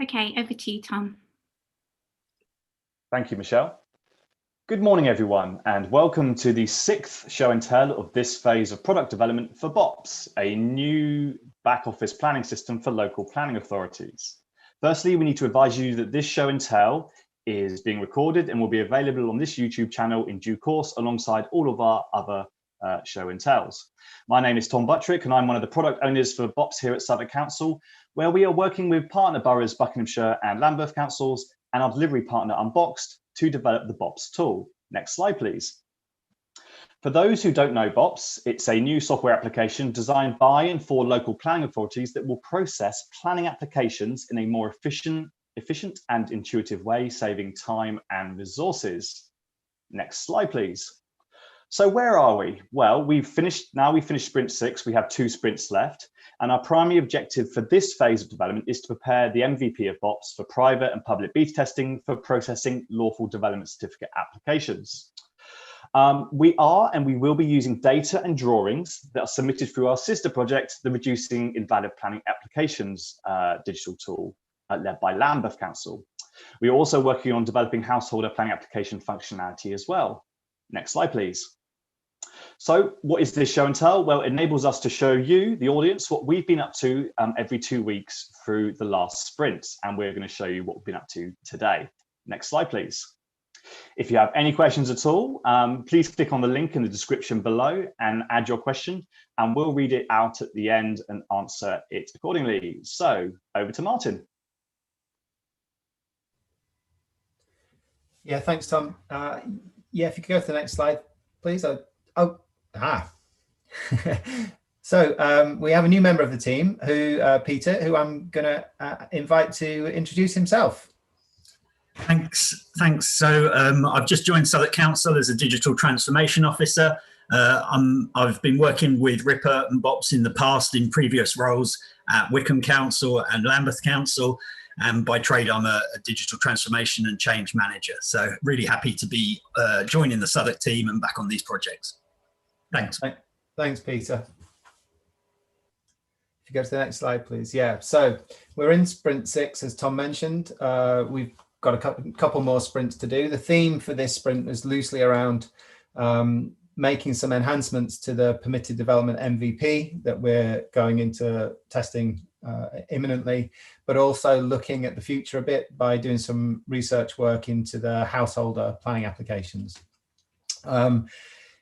Okay, over to you, Tom. Thank you, Michelle. Good morning, everyone, and welcome to the 6th show and tell of this phase of product development for BoPS, a new back office planning system for local planning authorities. Firstly, we need to advise you that this show and tell is being recorded and will be available on this YouTube channel in due course alongside all of our other show and tells. My name is Tom Buttrick and I'm one of the product owners for BoPS here at Southwark Council, where we are working with partner boroughs Buckinghamshire and Lambeth councils and our delivery partner Unboxed to develop the BoPS tool. Next slide, please. For those who don't know BoPS, it's a new software application designed by and for local planning authorities that will process planning applications in a more efficient and intuitive way, saving time and resources. Next slide, please. So where are we? Well, we've finished sprint 6. We have 2 sprints left. And our primary objective for this phase of development is to prepare the MVP of BoPS for private and public beta testing for processing lawful development certificate applications. We are and we will be using data and drawings that are submitted through our sister project, the Reducing Invalid Planning Applications digital tool led by Lambeth Council. We are also working on developing householder planning application functionality as well. Next slide, please. So what is this show and tell? Well, it enables us to show you, the audience, what we've been up to every 2 weeks through the last sprints. And we're going to show you what we've been up to today. Next slide, please. If you have any questions at all, please click on the link in the description below and add your question, and we'll read it out at the end and answer it accordingly. So over to Martin. Yeah, thanks, Tom. Yeah, if you could go to the next slide, please. So we have a new member of the team, Peter, who I'm going to invite to introduce himself. Thanks. So I've just joined Southwark Council as a digital transformation officer. I've been working with Ripper and BoPS in the past in previous roles at Wycombe Council and Lambeth Council. And by trade, I'm a digital transformation and change manager. So really happy to be joining the Southwark team and back on these projects. Thanks. Thanks, Peter. If you go to the next slide, please. Yeah, so we're in sprint 6, as Tom mentioned. We've got a couple more sprints to do. The theme for this sprint is loosely around making some enhancements to the permitted development MVP that we're going into testing imminently, but also looking at the future a bit by doing some research work into the householder planning applications.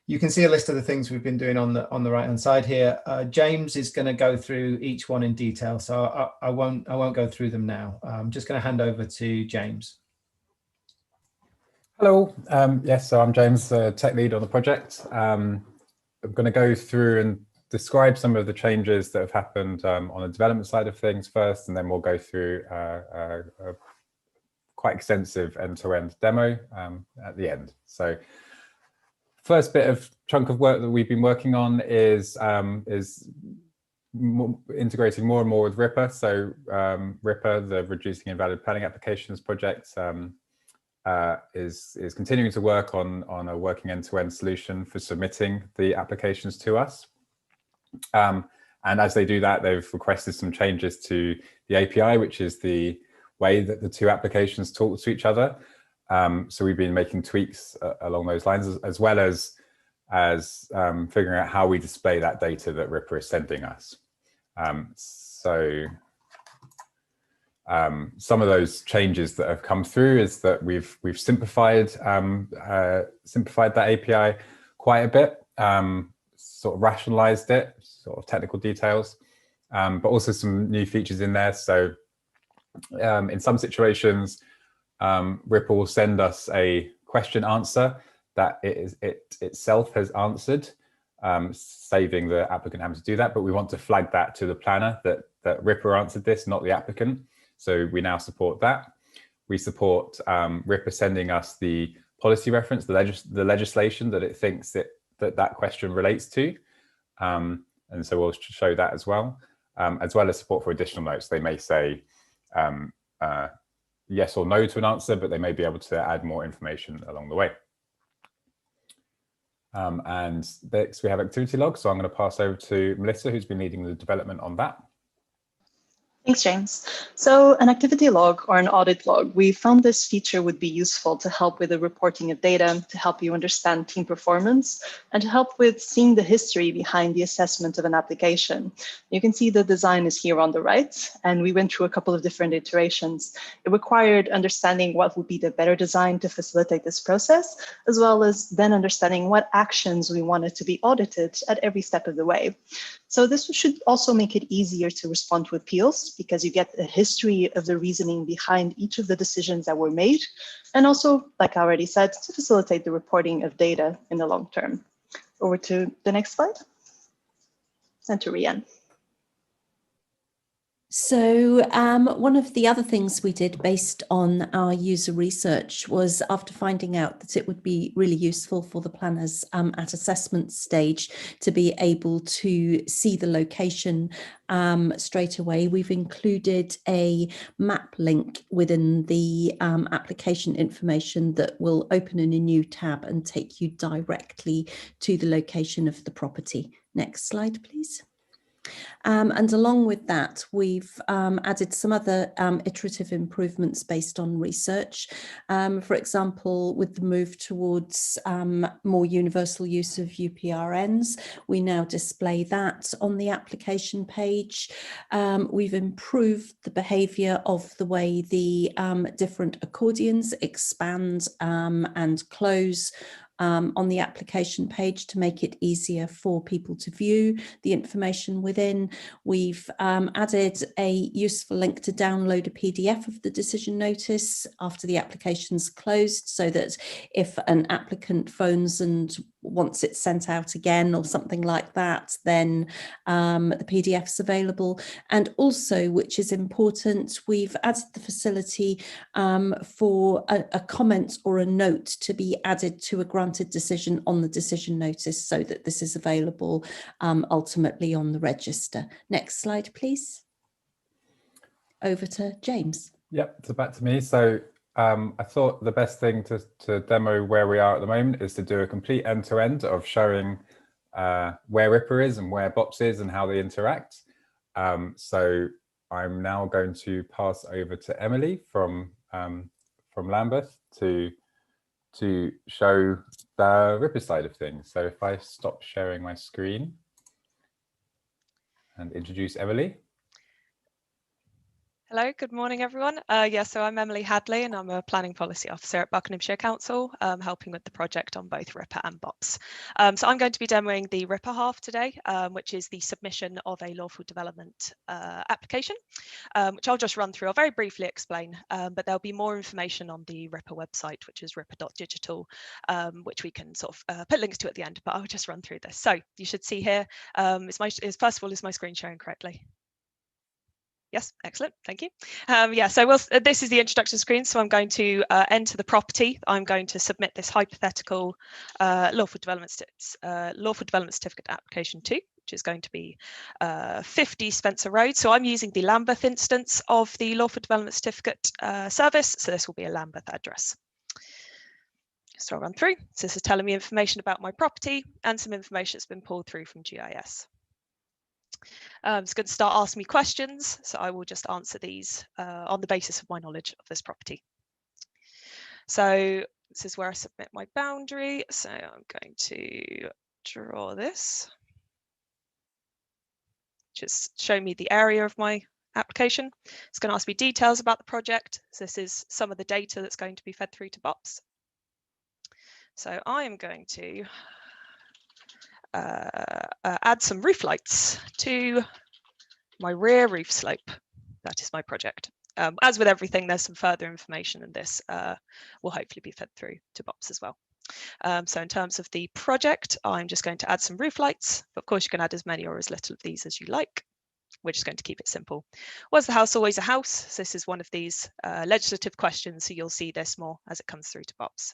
You can see a list of the things we've been doing on the right hand side here. James is going to go through each one in detail, so I won't go through them now. I'm just going to hand over to James. Hello, yes, so I'm James, tech lead on the project. I'm going to go through and describe some of the changes that have happened on the development side of things first, and then we'll go through a quite extensive end-to-end demo at the end. So first bit of chunk of work that we've been working on is integrating more and more with Ripper. So Ripper, the Reducing Invalid Planning Applications project, is continuing to work on a working end-to-end solution for submitting the applications to us. And as they do that, they've requested some changes to the API, which is the way that the 2 applications talk to each other. So we've been making tweaks along those lines, as well as figuring out how we display that data that Ripper is sending us. Some of those changes that have come through is that we've simplified that API quite a bit, sort of rationalized it, sort of technical details, but also some new features in there. So in some situations, Ripper will send us a question answer that it itself has answered, saving the applicant having to do that. But we want to flag that to the planner that Ripper answered this, not the applicant. So we now support that. We support Ripper sending us the policy reference, the legislation that it thinks that question relates to. And so we'll show that as well as support for additional notes. They may say yes or no to an answer, but they may be able to add more information along the way. And next we have activity logs. So I'm going to pass over to Melissa, who's been leading the development on that. Thanks, James. So an activity log or an audit log, we found this feature would be useful to help with the reporting of data, to help you understand team performance, and to help with seeing the history behind the assessment of an application. You can see the design is here on the right, and we went through a couple of different iterations. It required understanding what would be the better design to facilitate this process, as well as then understanding what actions we wanted to be audited at every step of the way. So this should also make it easier to respond to appeals, because you get a history of the reasoning behind each of the decisions that were made. And also, like I already said, to facilitate the reporting of data in the long term. Over to the next slide. And to Rian. So one of the other things we did based on our user research was, after finding out that it would be really useful for the planners at assessment stage to be able to see the location straight away, we've included a map link within the application information that will open in a new tab and take you directly to the location of the property. Next slide, please. And along with that, we've added some other iterative improvements based on research. For example, with the move towards more universal use of UPRNs, we now display that on the application page. We've improved the behaviour of the way the different accordions expand and close on the application page to make it easier for people to view the information within. We've added a useful link to download a PDF of the decision notice after the application's closed, so that if an applicant phones and wants it sent out again or something like that, then the PDF's available. And also, which is important, we've added the facility for a comment or a note to be added to a granted decision on the decision notice, so that this is available ultimately on the register. Next slide, please. Over to James. Yep, so back to me. So I thought the best thing to demo where we are at the moment is to do a complete end-to-end of showing where Ripper is and where BoPS is and how they interact. So I'm now going to pass over to Emily from Lambeth to show the Ripper side of things. So if I stop sharing my screen and introduce Emily. Hello, good morning, everyone. So I'm Emily Hadley, and I'm a Planning Policy Officer at Buckinghamshire Council, helping with the project on both Ripper and BoPS. So I'm going to be demoing the Ripper half today, which is the submission of a lawful development application, which I'll just run through. I'll very briefly explain, but there'll be more information on the Ripper website, which is ripper.digital, which we can sort of put links to at the end, but I'll just run through this. So you should see here, first of all, is my screen sharing correctly? Yes, excellent, thank you. This is the introduction screen, so I'm going to enter the property. I'm going to submit this hypothetical lawful development certificate application 2, which is going to be 50 Spencer Road. So I'm using the Lambeth instance of the lawful development certificate service, so this will be a Lambeth address. So I'll run through. So this is telling me information about my property and some information that's been pulled through from GIS. It's going to start asking me questions, so I will just answer these on the basis of my knowledge of this property. So this is where I submit my boundary. So I'm going to draw this. Just show me the area of my application. It's going to ask me details about the project. So this is some of the data that's going to be fed through to BoPS. So I am going to add some roof lights to my rear roof slope. That is my project. As with everything, there's some further information, and this will hopefully be fed through to BoPS as well. So in terms of the project, I'm just going to add some roof lights. But of course, you can add as many or as little of these as you like. We're just going to keep it simple. Was the house always a house? So this is one of these legislative questions, so you'll see this more as it comes through to BoPS.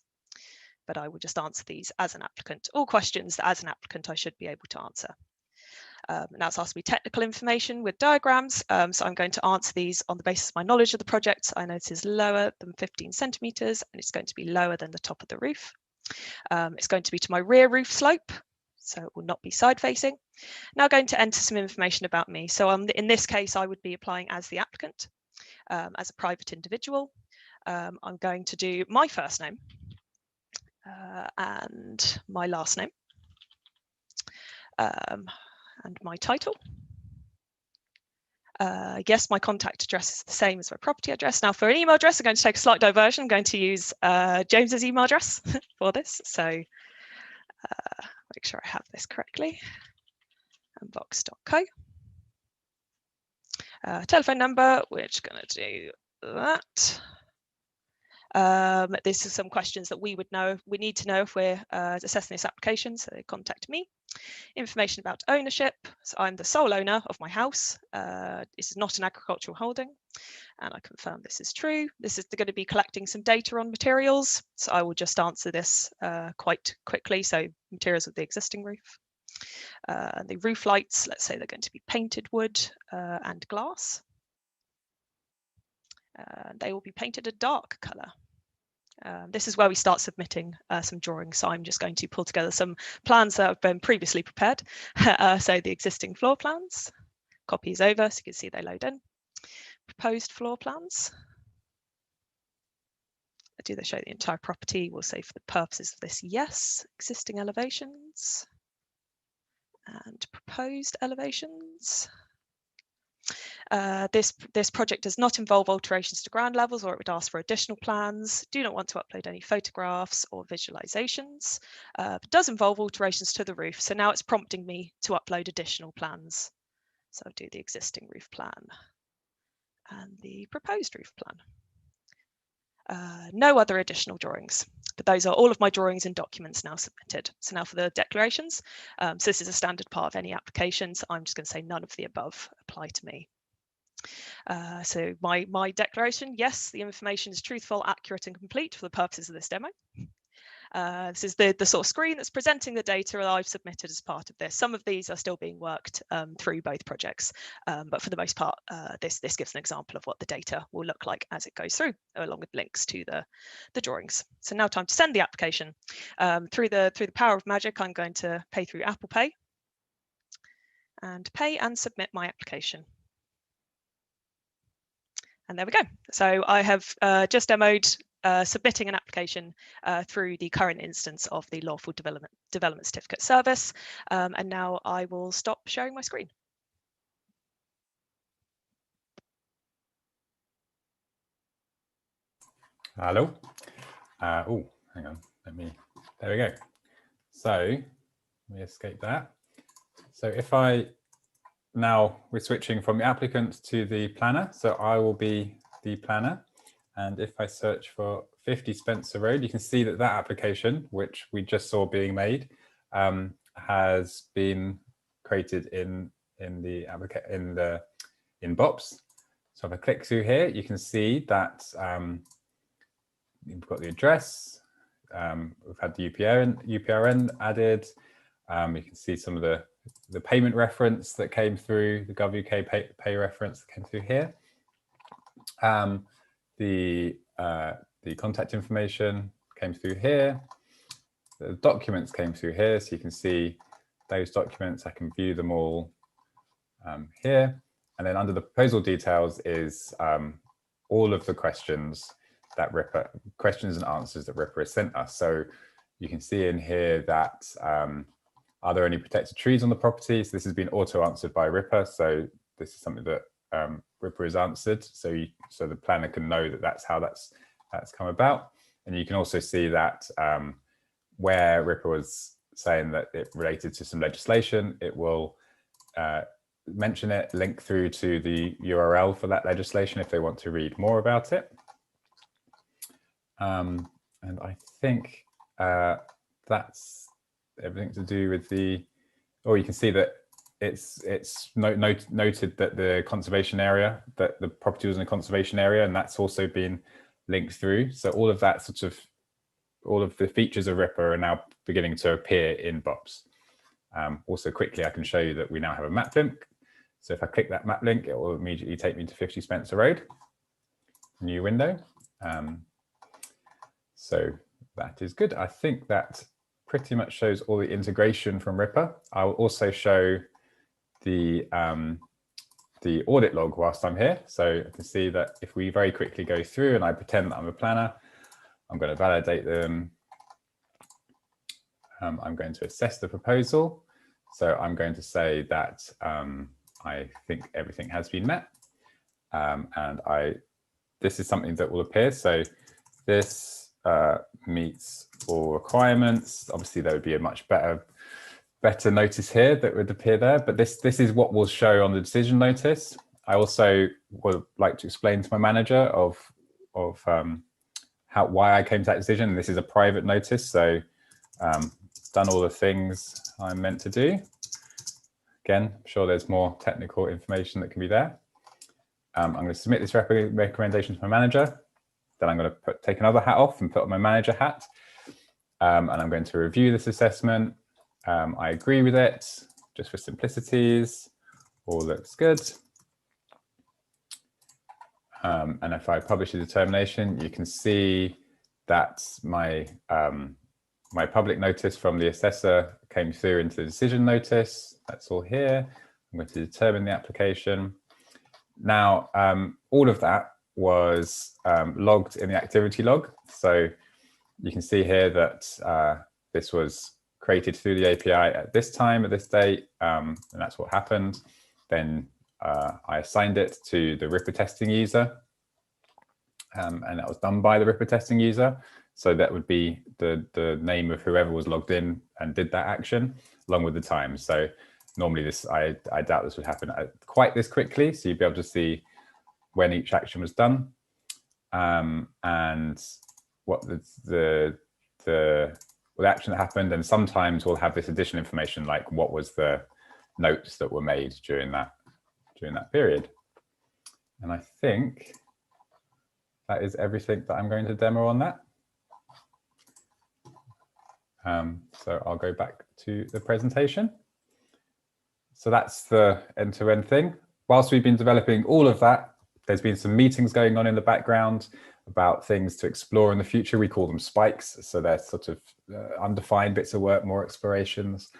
But I will just answer these as an applicant. All questions that as an applicant I should be able to answer. Now it's asked me technical information with diagrams. So I'm going to answer these on the basis of my knowledge of the project. I know it is lower than 15 centimetres and it's going to be lower than the top of the roof. It's going to be to my rear roof slope. so it will not be side facing. Now going to enter some information about me. So in this case, I would be applying as the applicant, as a private individual. I'm going to do my first name and my last name and my title. Yes, my contact address is the same as my property address. Now for an email address, I'm going to take a slight diversion. I'm going to use James's email address for this. So make sure I have this correctly. Unboxed.co. Telephone number, we're just going to do that. This is some questions that we need to know if we're assessing this application, so they contact me. Information about ownership, so I'm the sole owner of my house. This is not an agricultural holding, and I confirm this is true. This is going to be collecting some data on materials, so I will just answer this quite quickly. So materials of the existing roof. The roof lights, let's say they're going to be painted wood and glass. They will be painted a dark colour. This is where we start submitting some drawings. So I'm just going to pull together some plans that have been previously prepared. So the existing floor plans, copies over, so you can see they load in. Proposed floor plans. Do they show the entire property? We'll say for the purposes of this, yes. Existing elevations and proposed elevations. This project does not involve alterations to ground levels, or it would ask for additional plans. Do not want to upload any photographs or visualizations, but does involve alterations to the roof. So now it's prompting me to upload additional plans. So I'll do the existing roof plan and the proposed roof plan. No other additional drawings, but those are all of my drawings and documents now submitted. So now for the declarations. So this is a standard part of any application. So I'm just going to say none of the above apply to me. So my declaration, yes, the information is truthful, accurate and complete for the purposes of this demo. This is the sort of screen that's presenting the data that I've submitted as part of this. Some of these are still being worked through both projects, but for the most part, this gives an example of what the data will look like as it goes through, along with links to the drawings. So now time to send the application. Through the power of magic, I'm going to pay through Apple Pay and pay and submit my application. And there we go. So I have just demoed submitting an application through the current instance of the Lawful Development Certificate service. And now I will stop sharing my screen. Hello. Oh, hang on. There we go. So let me escape that. So if now we're switching from the applicant to the planner. So I will be the planner. And if I search for 50 Spencer Road, you can see that that application, which we just saw being made, has been created in BoPS. So if I click through here, you can see that we've got the address. We've had the UPRN added. You can see some of the payment reference that came through, the GovUK pay reference that came through here. The contact information came through here. The documents came through here, so you can see those documents. I can view them all here. And then under the proposal details is all of the questions that questions and answers that Ripper has sent us. So you can see in here that are there any protected trees on the property? So this has been auto-answered by Ripper. So this is something that Ripper has answered. So the planner can know that that's how that's come about. And you can also see that where Ripper was saying that it related to some legislation, it will mention it, link through to the URL for that legislation if they want to read more about it. And I think that's everything to do with the, you can see that it's noted that the conservation area, that the property was in a conservation area, and that's also been linked through. So all of that all of the features of Ripper are now beginning to appear in BoPS. Also quickly, I can show you that we now have a map link. So if I click that map link, it will immediately take me to 50 Spencer Road, new window. So that is good. I think that pretty much shows all the integration from Ripper. I will also show the audit log whilst I'm here. So you can see that if we very quickly go through and I pretend that I'm a planner, I'm going to validate them. I'm going to assess the proposal. So I'm going to say that I think everything has been met. This is something that will appear. So this meets all requirements. Obviously, there would be a much better notice here that would appear there, but this is what will show on the decision notice. I also would like to explain to my manager of why I came to that decision. This is a private notice, so done all the things I'm meant to do. Again, I'm sure there's more technical information that can be there. I'm going to submit this recommendation to my manager. Then I'm going to take another hat off and put on my manager hat. And I'm going to review this assessment. I agree with it, just for simplicities. All looks good. And if I publish a determination, you can see that my my public notice from the assessor came through into the decision notice. That's all here. I'm going to determine the application. Now, all of that was logged in the activity log. So you can see here that this was created through the API at this time, at this date, and that's what happened. Then I assigned it to the Ripper testing user, and that was done by the Ripper testing user. So that would be the name of whoever was logged in and did that action, along with the time. So normally this, I doubt this would happen quite this quickly. So you'd be able to see when each action was done, and what the action that happened. And sometimes we'll have this additional information, like what was the notes that were made during that period. And I think that is everything that I'm going to demo on that. So I'll go back to the presentation. So that's the end-to-end thing. Whilst we've been developing all of that, there's been some meetings going on in the background about things to explore in the future. We call them spikes. So they're sort of undefined bits of work, more explorations.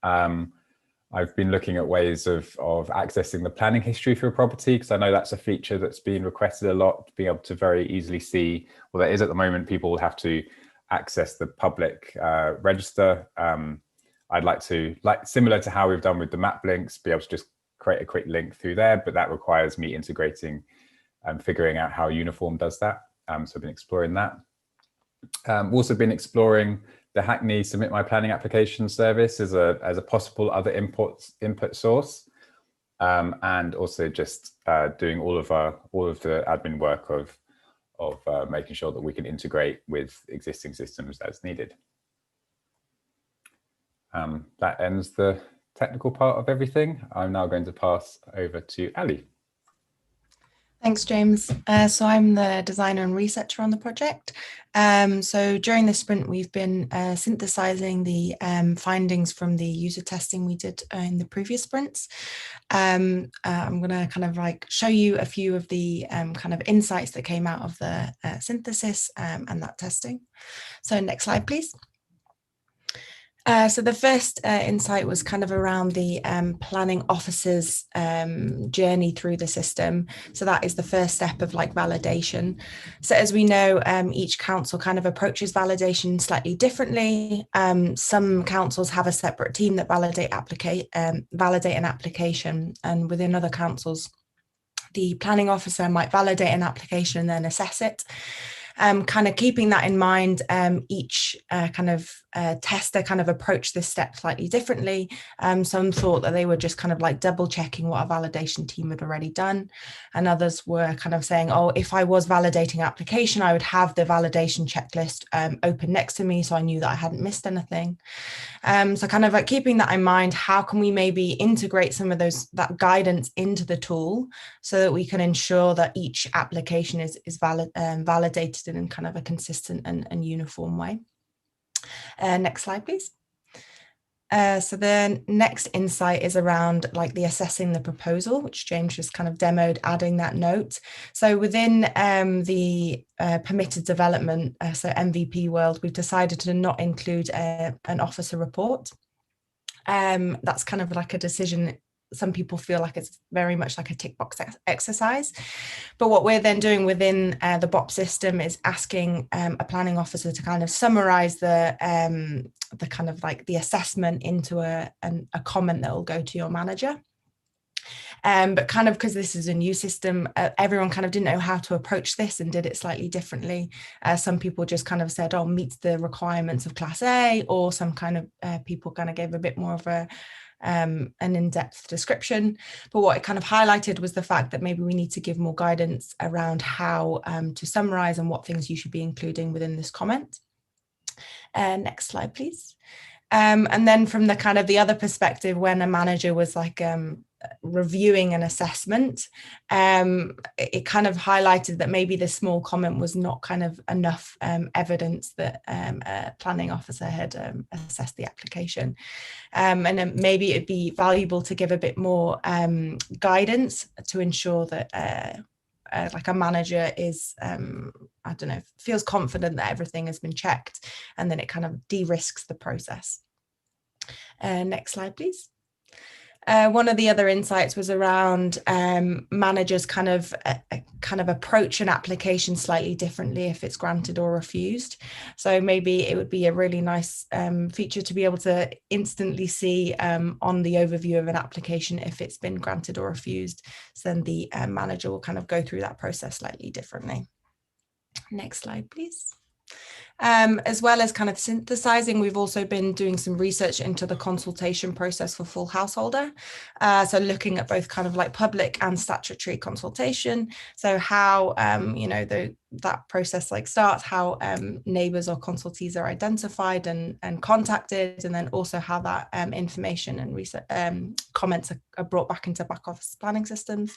I've been looking at ways of accessing the planning history for a property, because I know that's a feature that's been requested a lot, being able to very easily see, well, there is at the moment, people will have to access the public register. I'd like to, similar to how we've done with the map links, be able to just create a quick link through there, but that requires me integrating and figuring out how Uniform does that. So I've been exploring that. Also been exploring the Hackney Submit My Planning Application service as a possible other input source, and also just doing all of the admin work of making sure that we can integrate with existing systems as needed. That ends the technical part of everything. I'm now going to pass over to Ali. Thanks, James. So I'm the designer and researcher on the project. So during this sprint, we've been synthesizing the findings from the user testing we did in the previous sprints. I'm going to kind of show you a few of the kind of insights that came out of the synthesis and that testing. So next slide, please. So the first insight was kind of around the planning officer's journey through the system. So that is the first step of validation. So as we know, each council kind of approaches validation slightly differently. Some councils have a separate team that validate an application, and within other councils, the planning officer might validate an application and then assess it. Kind of keeping that in mind, each kind of tester kind of approached this step slightly differently. Some thought that they were just kind of double checking what a validation team had already done. And others were kind of saying, oh, if I was validating application, I would have the validation checklist open next to me, so I knew that I hadn't missed anything. So kind of keeping that in mind, how can we maybe integrate some of that guidance into the tool so that we can ensure that each application is validated in kind of a consistent and uniform way. Next slide, please. So the next insight is around like the assessing the proposal, which James just kind of demoed, adding that note. So within the permitted development, so MVP world, we've decided to not include an officer report. That's kind of like a decision. Some people feel like it's very much like a tick box exercise. But what we're then doing within the BoPS system is asking a planning officer to kind of summarize the kind of like the assessment into a comment that will go to your manager. But kind of because this is a new system, everyone kind of didn't know how to approach this and did it slightly differently. Some people just kind of said, oh, meets the requirements of Class A, or some kind of people kind of gave a bit more of an in-depth description. But what it kind of highlighted was the fact that maybe we need to give more guidance around how to summarize and what things you should be including within this comment. Next slide, please. And then from the kind of the other perspective, when a manager was like reviewing an assessment, it kind of highlighted that maybe the small comment was not kind of enough evidence that a planning officer had assessed the application. And then maybe it'd be valuable to give a bit more guidance to ensure that like a manager is, I don't know, feels confident that everything has been checked, and then it kind of de-risks the process. Next slide, please. One of the other insights was around managers kind of approach an application slightly differently if it's granted or refused. So maybe it would be a really nice feature to be able to instantly see on the overview of an application if it's been granted or refused. So then the manager will kind of go through that process slightly differently. Next slide, please. As well as kind of synthesizing, we've also been doing some research into the consultation process for full householder. So looking at both kind of like public and statutory consultation. So how, you know, that process like starts, how neighbours or consultees are identified and contacted, and then also how that information and research, comments are brought back into back office planning systems.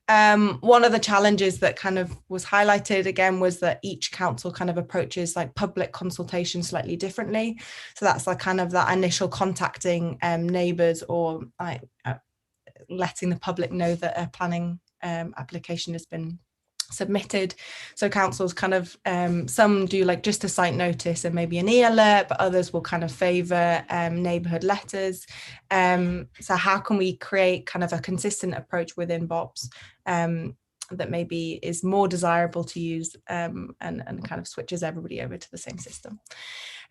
One of the challenges that kind of was highlighted again was that each council kind of approaches like public consultation slightly differently. So that's like kind of that initial contacting neighbours or letting the public know that a planning application has been submitted. So councils kind of some do like just a site notice and maybe an e-alert, but others will kind of favour neighbourhood letters. So how can we create kind of a consistent approach within BoPS that maybe is more desirable to use and kind of switches everybody over to the same system?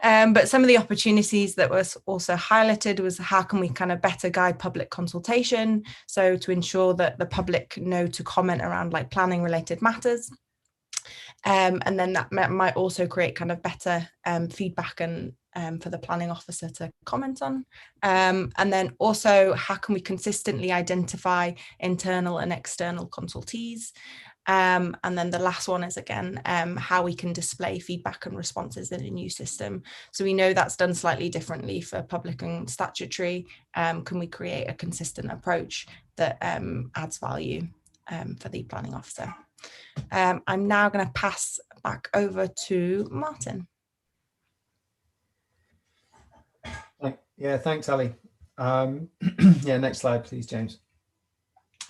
But some of the opportunities that was also highlighted was how can we kind of better guide public consultation, so to ensure that the public know to comment around like planning related matters, and then that might also create kind of better feedback and for the planning officer to comment on, and then also how can we consistently identify internal and external consultees. And then the last one is again how we can display feedback and responses in a new system. So we know that's done slightly differently for public and statutory. Can we create a consistent approach that adds value for the planning officer? I'm now going to pass back over to Martin. Yeah, thanks, Ali. Yeah, next slide, please, James.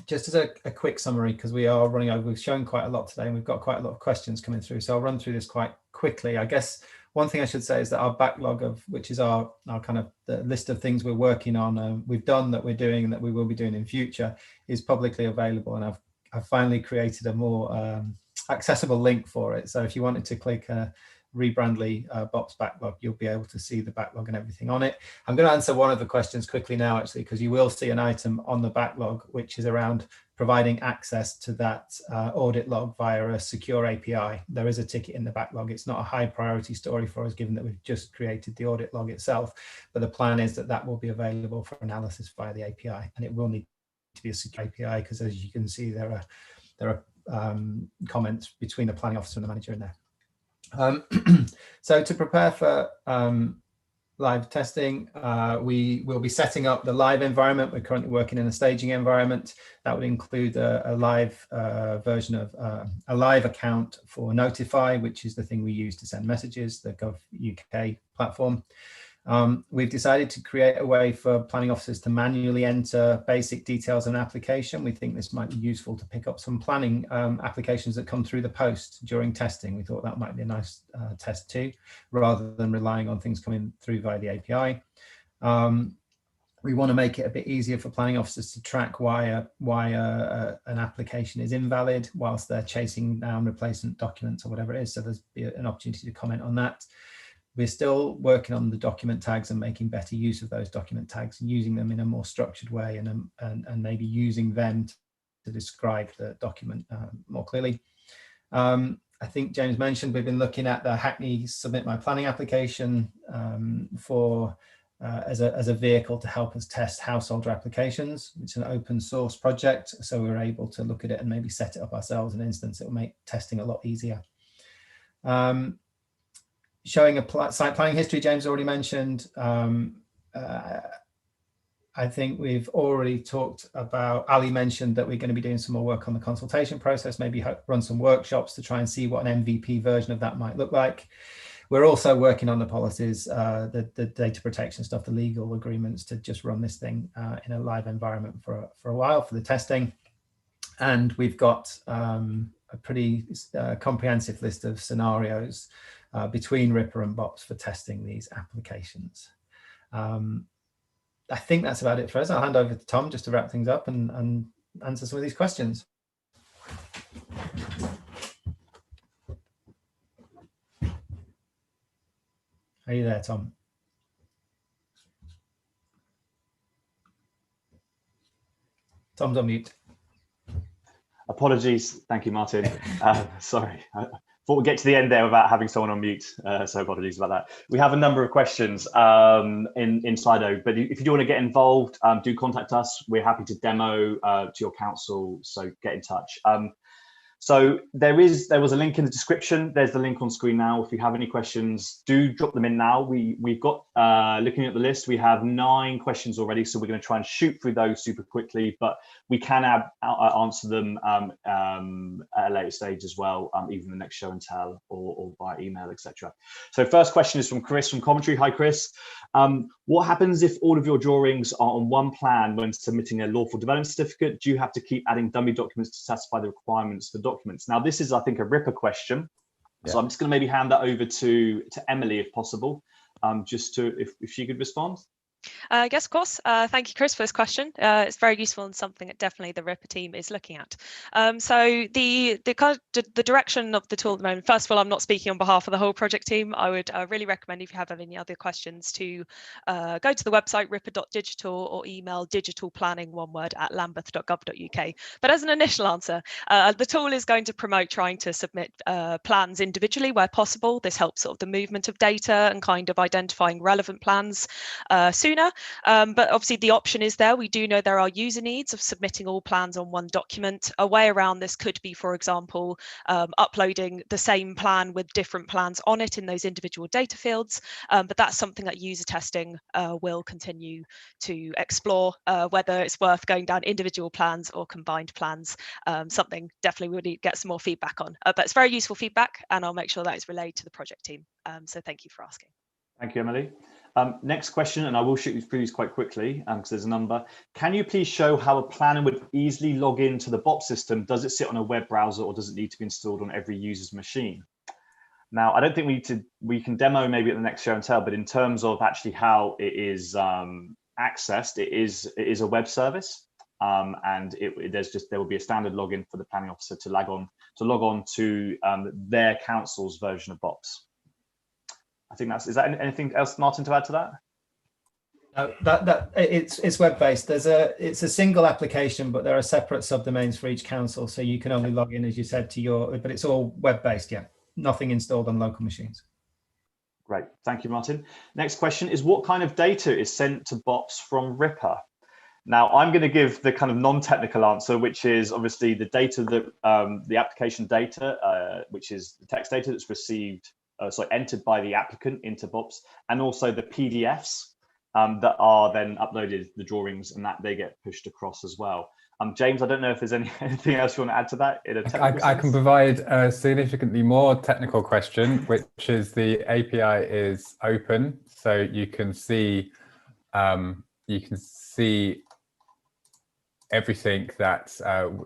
Just as a quick summary, because we are running over, we've shown quite a lot today and we've got quite a lot of questions coming through. So I'll run through this quite quickly. I guess one thing I should say is that our backlog of, which is our kind of the list of things we're working on, we've done, that we're doing and that we will be doing in future, is publicly available. And I've finally created a more accessible link for it. So if you wanted to click Rebrandly BoPS backlog, you'll be able to see the backlog and everything on it. I'm going to answer one of the questions quickly now, actually, because you will see an item on the backlog which is around providing access to that audit log via a secure API. There is a ticket in the backlog. It's not a high priority story for us, given that we've just created the audit log itself, but the plan is that that will be available for analysis via the API, and it will need to be a secure API because, as you can see, there are comments between the planning officer and the manager in there. So to prepare for live testing, we will be setting up the live environment. We're currently working in a staging environment that would include a live version of a live account for Notify, which is the thing we use to send messages, the Gov UK platform. We've decided to create a way for planning officers to manually enter basic details of an application. We think this might be useful to pick up some planning applications that come through the post during testing. We thought that might be a nice test too, rather than relying on things coming through via the API. We want to make it a bit easier for planning officers to track why an application is invalid whilst they're chasing down replacement documents or whatever it is. So there's an opportunity to comment on that. We're still working on the document tags and making better use of those document tags and using them in a more structured way and maybe using them to describe the document more clearly. I think James mentioned we've been looking at the Hackney Submit My Planning application as a vehicle to help us test householder applications. It's an open source project, so we're able to look at it and maybe set it up ourselves in an instance. It will make testing a lot easier. Showing a site planning history, James already mentioned. I think we've already talked about, Ali mentioned that we're going to be doing some more work on the consultation process, maybe run some workshops to try and see what an MVP version of that might look like. We're also working on the policies, the data protection stuff, the legal agreements to just run this thing in a live environment for a while for the testing. And we've got a pretty comprehensive list of scenarios between Ripper and BoPS for testing these applications. I think that's about it for us. I'll hand over to Tom just to wrap things up and answer some of these questions. Are you there, Tom? Tom's on mute. Apologies. Thank you, Martin. Sorry. Thought we'd get to the end there without having someone on mute, so apologies about that. We have a number of questions in Slido, but if you do want to get involved, do contact us. We're happy to demo to your council, so get in touch. So there was a link in the description. There's the link on screen now. If you have any questions, do drop them in now. We've got, looking at the list, we have 9 questions already, so we're going to try and shoot through those super quickly, but we can answer them at a later stage as well, even the next show and tell or by email, etc. So first question is from Chris from Coventry. Hi, Chris. What happens if all of your drawings are on one plan when submitting a lawful development certificate? Do you have to keep adding dummy documents to satisfy the requirements for documents? Now, this is, I think, a Ripper question. Yeah. So I'm just going to maybe hand that over to Emily, if possible, just to if she could respond. Yes, of course. Thank you, Chris, for this question. It's very useful and something that definitely the Ripper team is looking at. So the direction of the tool at the moment, first of all, I'm not speaking on behalf of the whole project team. I would really recommend, if you have any other questions, to go to the website ripper.digital or email digitalplanning, one word, at lambeth.gov.uk. But as an initial answer, the tool is going to promote trying to submit plans individually where possible. This helps sort of the movement of data and kind of identifying relevant plans sooner. But obviously the option is there. We do know there are user needs of submitting all plans on one document. A way around this could be, for example, uploading the same plan with different plans on it in those individual data fields. But that's something that user testing will continue to explore, whether it's worth going down individual plans or combined plans. Something definitely we would need to get some more feedback on. But it's very useful feedback, and I'll make sure that is relayed to the project team. So thank you for asking. Thank you, Emily. Next question, and I will shoot you through these quite quickly because there's a number. Can you please show how a planner would easily log into the BoPS system? Does it sit on a web browser or does it need to be installed on every user's machine? Now, I don't think we can demo maybe at the next show and tell, but in terms of actually how it is accessed, it is a web service, and there will be a standard login for the planning officer to log on to their council's version of BoPS. I think is that anything else, Martin, to add to that? It's web-based. It's a single application, but there are separate subdomains for each council, so you can only log in, as you said, but it's all web-based. Yeah, nothing installed on local machines. Great, thank you, Martin. Next question is, what kind of data is sent to BoPS from Ripper? Now, I'm going to give the kind of non-technical answer, which is obviously the data that the application data, which is the text data that's received. Entered by the applicant into BoPS, and also the PDFs that are then uploaded, the drawings, and that they get pushed across as well. James, I don't know if there's anything else you want to add to that in a technical I can provide a significantly more technical question, which is the API is open, so you can see everything that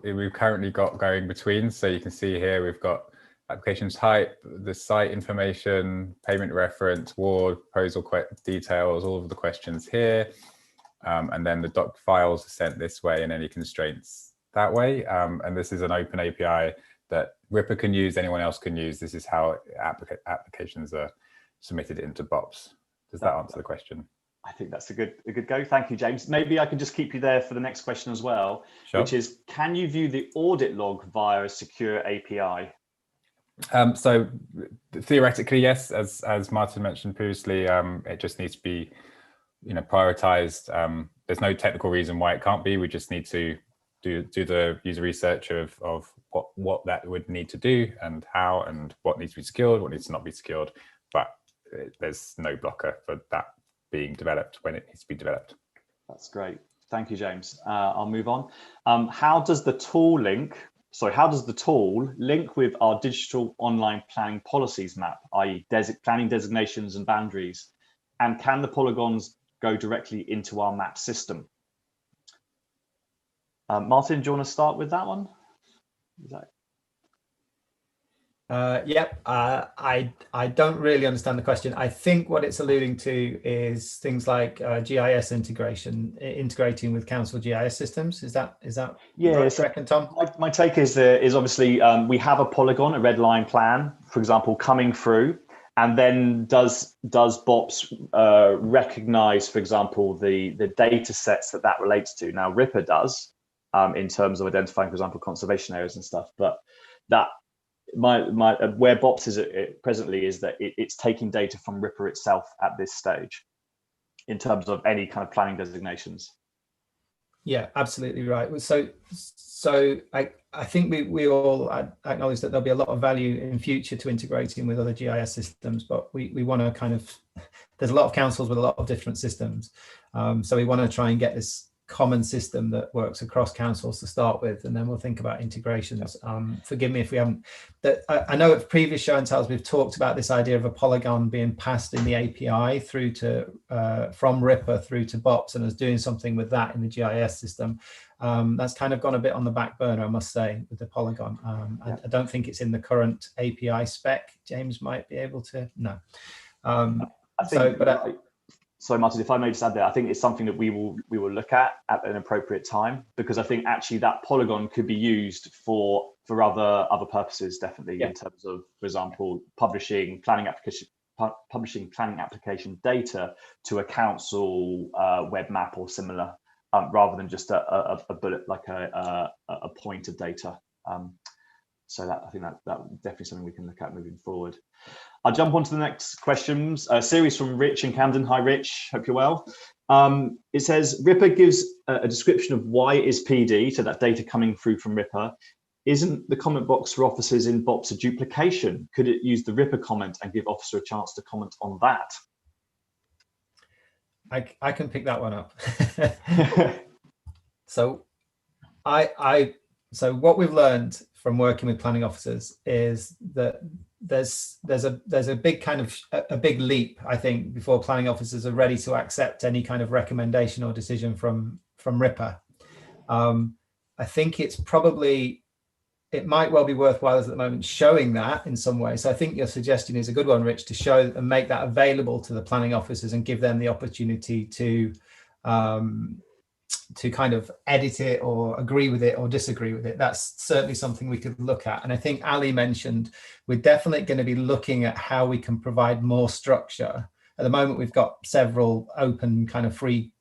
we've currently got going between. So you can see here we've got application type, the site information, payment reference, ward, proposal details, all of the questions here. And then the doc files are sent this way and any constraints that way. And this is an open API that Ripper can use, anyone else can use. This is how applications are submitted into BoPS. Does that answer the question? I think that's a good go. Thank you, James. Maybe I can just keep you there for the next question as well, sure. Which is, can you view the audit log via a secure API? So theoretically, yes, as Martin mentioned previously, it just needs to be prioritized. There's no technical reason why it can't be. We just need to do the user research of what that would need to do and how, and what needs to be secured, what needs to not be secured. But there's no blocker for that being developed when it needs to be developed. That's great. Thank you, James. I'll move on. How does the tool link with our digital online planning policies map, i.e. planning designations and boundaries? And can the polygons go directly into our map system? Martin, do you want to start with that one? Yep. I don't really understand the question. I think what it's alluding to is things like GIS integrating with council GIS systems. Is that yeah, right, you reckon, Tom? My take is obviously we have a polygon, a red line plan, for example, coming through, and then does BoPS recognize, for example, the data sets that relates to? Now Ripper does in terms of identifying, for example, conservation areas and stuff, but that where BoPS is presently is that it's taking data from Ripper itself at this stage in terms of any kind of planning designations. Yeah, absolutely right. So I think we all acknowledge that there'll be a lot of value in future to integrating with other GIS systems, but we want to kind of, there's a lot of councils with a lot of different systems. So we want to try and get this common system that works across councils to start with, and then we'll think about integrations. Forgive me if we haven't. I know at previous show and tells we've talked about this idea of a polygon being passed in the API through to from Ripper through to BoPS, and us doing something with that in the GIS system. That's kind of gone a bit on the back burner, I must say, with the polygon. I don't think it's in the current API spec. James might be able to. No. I think, sorry, Martin, if I may just add there, I think it's something that we will look at an appropriate time, because I think actually that polygon could be used for other purposes, definitely, in terms of, for example, publishing planning application data to a council web map or similar, rather than just a bullet, like a point of data. So that, I think that definitely something we can look at moving forward. I'll jump on to the next questions. A series from Rich in Camden. Hi, Rich. Hope you're well. It says, Ripper gives a description of why is PD, so that data coming through from Ripper. Isn't the comment box for officers in BoPS a duplication? Could it use the Ripper comment and give officer a chance to comment on that? I can pick that one up. So so what we've learned from working with planning officers is that there's a big kind of a big leap, I think, before planning officers are ready to accept any kind of recommendation or decision from Ripper. I think it might well be worthwhile at the moment showing that in some way. So I think your suggestion is a good one, Rich, to show and make that available to the planning officers and give them the opportunity to kind of edit it or agree with it or disagree with it. That's certainly something we could look at. And I think Ali mentioned we're definitely going to be looking at how we can provide more structure. At the moment, we've got several open kind of free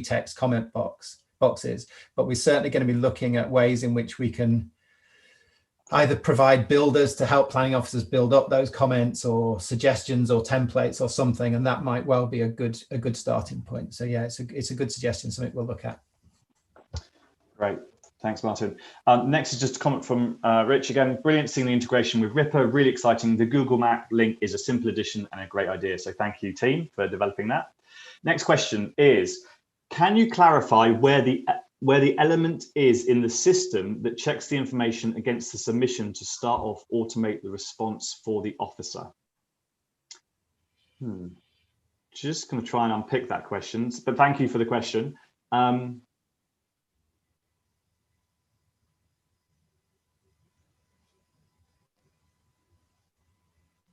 text comment boxes, but we're certainly going to be looking at ways in which we can either provide builders to help planning officers build up those comments, or suggestions or templates or something, and that might well be a good starting point. So yeah, it's a good suggestion, something we'll look at. Great, thanks, Martin. Next is just a comment from Rich again. Brilliant seeing the integration with Ripper, really exciting. The Google Map link is a simple addition and a great idea. So thank you, team, for developing that. Next question is, can you clarify where the where the element is in the system that checks the information against the submission to start off automate the response for the officer. Just going to try and unpick that question, but thank you for the question.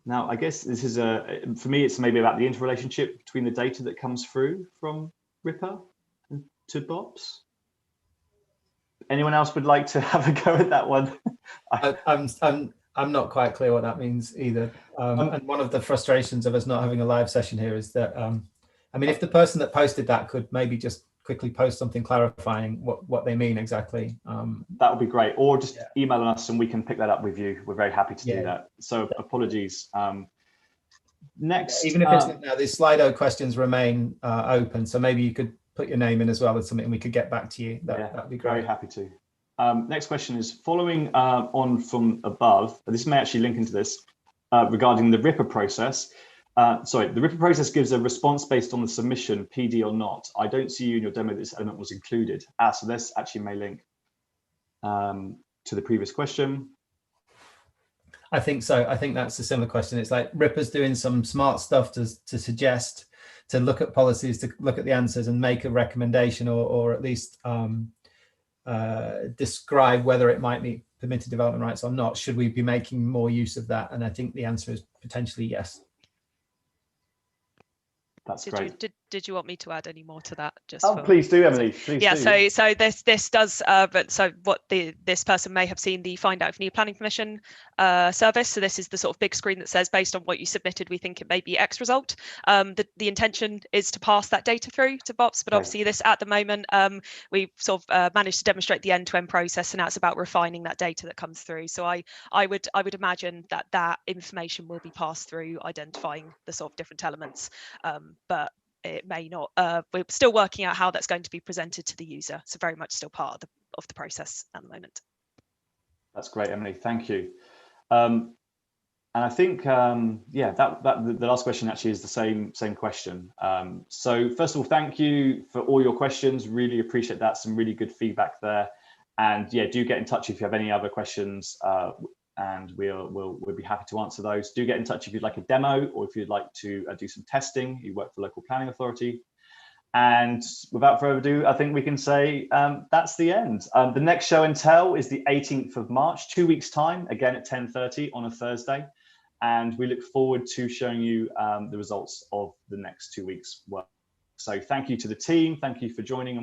Now, I guess this is for me, it's maybe about the interrelationship between the data that comes through from Ripper to BoPS. Anyone else would like to have a go at that one? I'm not quite clear what that means either. And one of the frustrations of us not having a live session here is that, I mean, if the person that posted that could maybe just quickly post something clarifying what they mean exactly. That would be great. Or just email us and we can pick that up with you. We're very happy to do that. So apologies. Next. Even if it's now, these Slido questions remain open. So maybe you could put your name in as well as something and we could get back to you. That'd be great. Very happy to. Next question is following on from above. This may actually link into this regarding the Ripper process. Sorry, the Ripper process gives a response based on the submission, PD or not. I don't see you in your demo that this element was included. So this actually may link to the previous question. I think so. I think that's a similar question. It's like Ripper's doing some smart stuff to suggest, to look at policies, to look at the answers and make a recommendation or at least describe whether it might meet permitted development rights or not. Should we be making more use of that? And I think the answer is potentially yes. That's great. Did you want me to add any more to that? Just please do, Emily. Please do. So this does. But so what this person may have seen the Find Out if you need planning permission service. So this is the sort of big screen that says based on what you submitted, we think it may be X result. The intention is to pass that data through to BoPS, but obviously this at the moment we've sort of managed to demonstrate the end-to-end process, and now it's about refining that data that comes through. So I would imagine that information will be passed through, identifying the sort of different elements, but it may not. We're still working out how that's going to be presented to the user. So very much still part of the process at the moment. That's great, Emily. Thank you. And I think, the last question actually is the same question. So first of all, thank you for all your questions. Really appreciate that. Some really good feedback there. And yeah, do get in touch if you have any other questions. And we'll be happy to answer those. Do get in touch if you'd like a demo or if you'd like to do some testing. You work for local planning authority. And without further ado, I think we can say that's the end. The next show and tell is the 18th of March, 2 weeks time, again at 10:30 on a Thursday. And we look forward to showing you the results of the next 2 weeks' work. So thank you to the team. Thank you for joining.